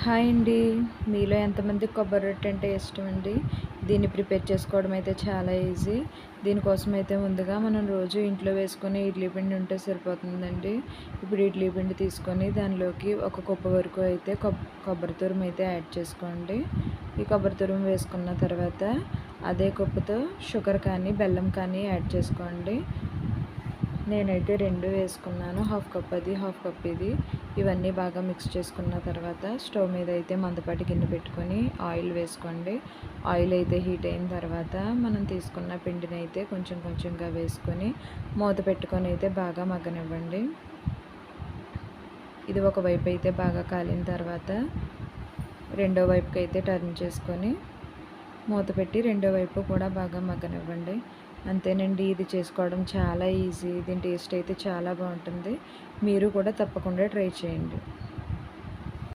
Hi అండి. మీలో ఎంతమందికి కొబ్బరి రొట్టె అంటే ఇష్టం అండి? దీన్ని ప్రిపేర్ చేసుకోవడం అయితే చాలా ఈజీ. దీనికోసం అయితే ముందుగా మనం రోజు ఇంట్లో వేసుకునే ఇడ్లీ పిండి ఉంటే సరిపోతుందండి. ఇప్పుడు ఇడ్లీ పిండి తీసుకొని దానిలోకి ఒక కప్పు వరకు అయితే కొబ్బరి తురుము అయితే యాడ్ చేసుకోండి. ఈ కొబ్బరి తురుము వేసుకున్న తర్వాత అదే కప్పుతో షుగర్ కానీ బెల్లం కానీ యాడ్ చేసుకోండి. నేనైతే 2 వేసుకున్నాను. హాఫ్ కప్ అది, హాఫ్ కప్ ఇది. ఇవన్నీ బాగా మిక్స్ చేసుకున్న తర్వాత స్టవ్ మీద అయితే మందపాటి గిన్నె పెట్టుకొని ఆయిల్ వేసుకోండి. ఆయిల్ అయితే హీట్ అయిన తర్వాత మనం తీసుకున్న పిండిని అయితే కొంచెం కొంచెంగా వేసుకొని మూత పెట్టుకొని అయితే బాగా మగ్గనివ్వండి. ఇది ఒక వైపు అయితే బాగా కాలిన తర్వాత రెండో వైపుకి అయితే టర్న్ చేసుకొని మూత పెట్టి రెండో వైపు కూడా బాగా మగ్గనివ్వండి. అంతేనండి, ఇది చేసుకోవడం చాలా ఈజీ. దీని టేస్ట్ అయితే చాలా బాగుంటుంది. మీరు కూడా తప్పకుండా ట్రై చేయండి.